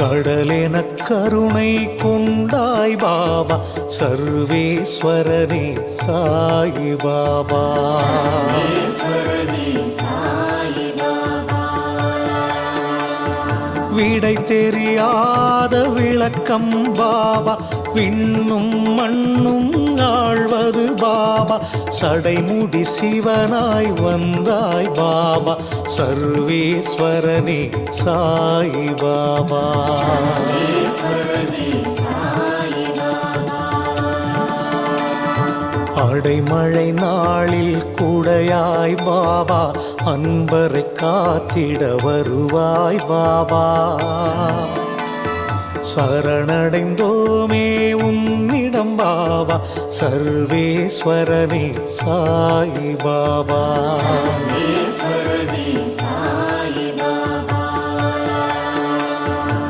கடலென கருணை கொண்டாய் பாபா சர்வேஸ்வரனே சாயி பாபா. விடை தெரியாத விளக்கம் பாபா விண்ணும் மண்ணும் ஆழ்வது பாபா. சடைமுடி சிவனாய் வந்தாய் பாபா சர்வேஸ்வரனே சாயி பாபா. அடைமழை நாளில் குடையாய் பாபா அன்பரை காத்திட வருவாய் பாபா. சரணடைந்தோமே உன்னிடம் பாபா சர்வேஸ்வரனே சாயி பாபா.